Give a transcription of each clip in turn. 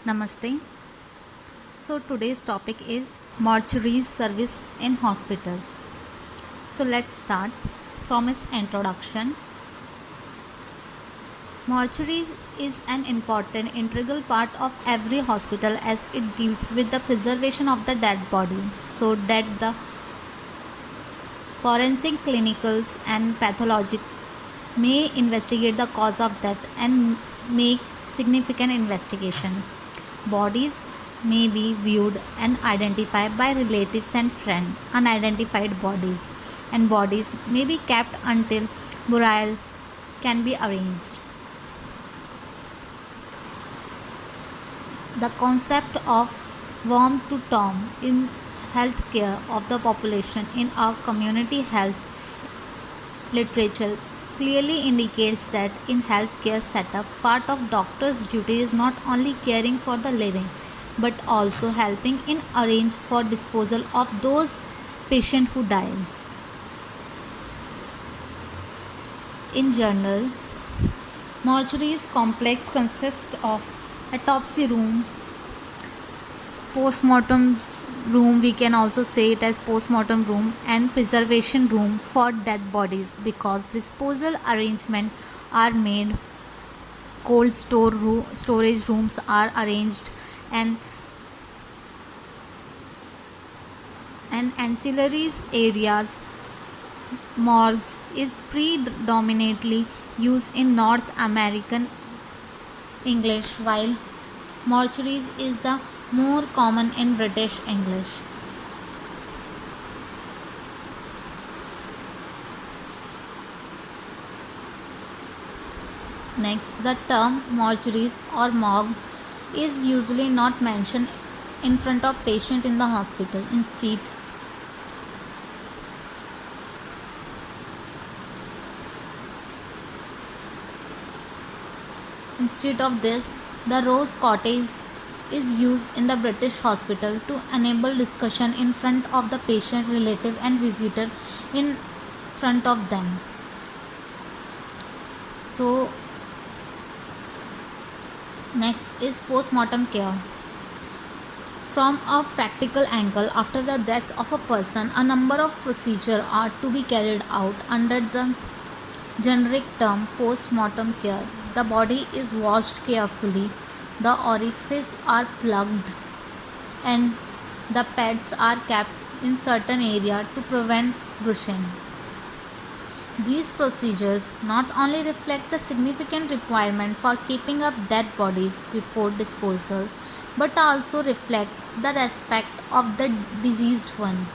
Namaste. So today's topic is mortuary service in hospital. So let's start from its introduction. Mortuary is an important integral part of every hospital as it deals with the preservation of the dead body so that the forensic clinicals and pathologists may investigate the cause of death and make significant investigation. Bodies may be viewed and identified by relatives and friends. Unidentified bodies and bodies may be kept until burial can be arranged. The concept of warm to tomb in healthcare of the population in our community health literature clearly indicates that in healthcare setup part of doctor's duty is not only caring for the living but also helping in arrange for disposal of those patient who dies. In general, mortuary's complex consists of autopsy room, post-mortem room, we can also say it as post-mortem room, and preservation room for dead bodies because disposal arrangement are made, storage rooms are arranged, and ancillary areas. Morgues is predominantly used in North American English while mortuaries is the more common in British English. Next, the term mortuaries or morgue is usually not mentioned in front of patient in the hospital. Instead of this, the rose cottage is used in the British hospital to enable discussion in front of the patient, relative and visitor in front of them. So next is post-mortem care. From a practical angle, after the death of a person, a number of procedures are to be carried out under the generic term post-mortem care. The body is washed carefully, the orifices are plugged, and the pads are kept in certain area to prevent bruising. These procedures not only reflect the significant requirement for keeping up dead bodies before disposal, but also reflects the respect of the deceased one.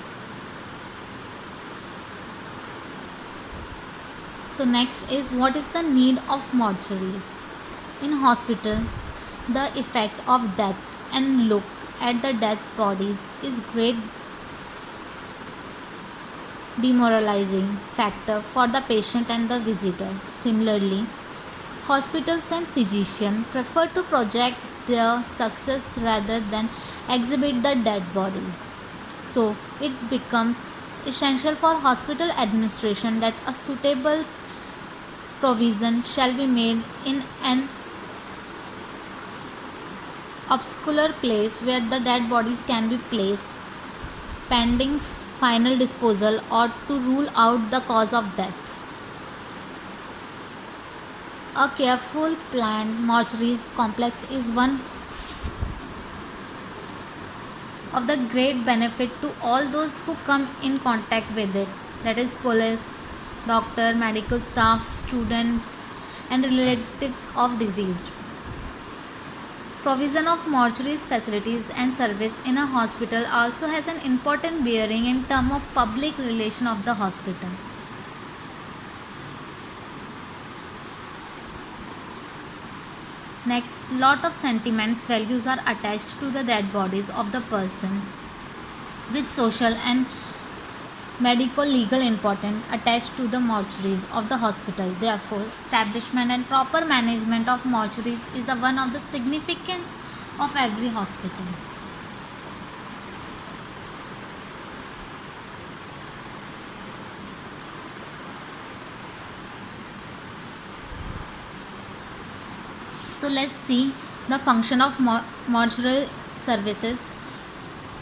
So next is what is the need of mortuaries. In hospital, the effect of death and look at the dead bodies is great demoralizing factor for the patient and the visitor. Similarly, hospitals and physicians prefer to project their success rather than exhibit the dead bodies. So it becomes essential for hospital administration that a suitable provision shall be made in an obscure place where the dead bodies can be placed pending final disposal or to rule out the cause of death. A careful planned mortuaries complex is one of the great benefit to all those who come in contact with it, that is police, doctor, medical staff, students and relatives of deceased. Provision of mortuaries facilities and service in a hospital also has an important bearing in terms of public relation of the hospital. Next, lot of sentiments values are attached to the dead bodies of the person with social and medical legal importance attached to the mortuaries of the hospital. Therefore, establishment and proper management of mortuaries is one of the significance of every hospital. So let's see The function of mortuary services: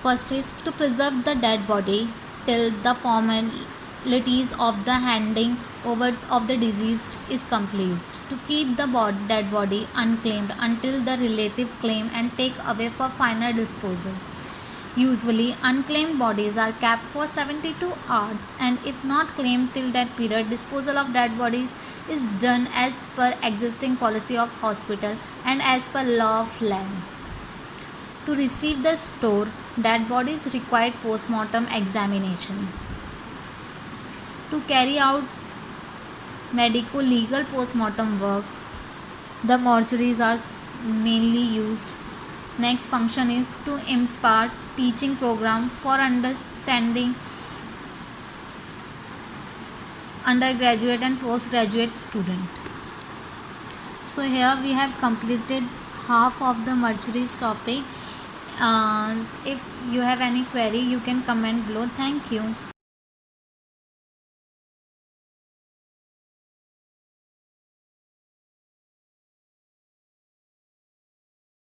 first is to preserve the dead body till the formalities of the handing over of the deceased is completed, to keep the dead body unclaimed until the relative claim and take away for final disposal. Usually, unclaimed bodies are kept for 72 hours, and if not claimed till that period, disposal of dead bodies is done as per existing policy of hospital and as per law of land. To receive the store, dead bodies require post-mortem examination. To carry out medico-legal post-mortem work, the mortuaries are mainly used. Next function is to impart teaching program for understanding undergraduate and postgraduate student. So here we have completed half of the mortuaries topic. If you have any query, you can comment below. Thank you.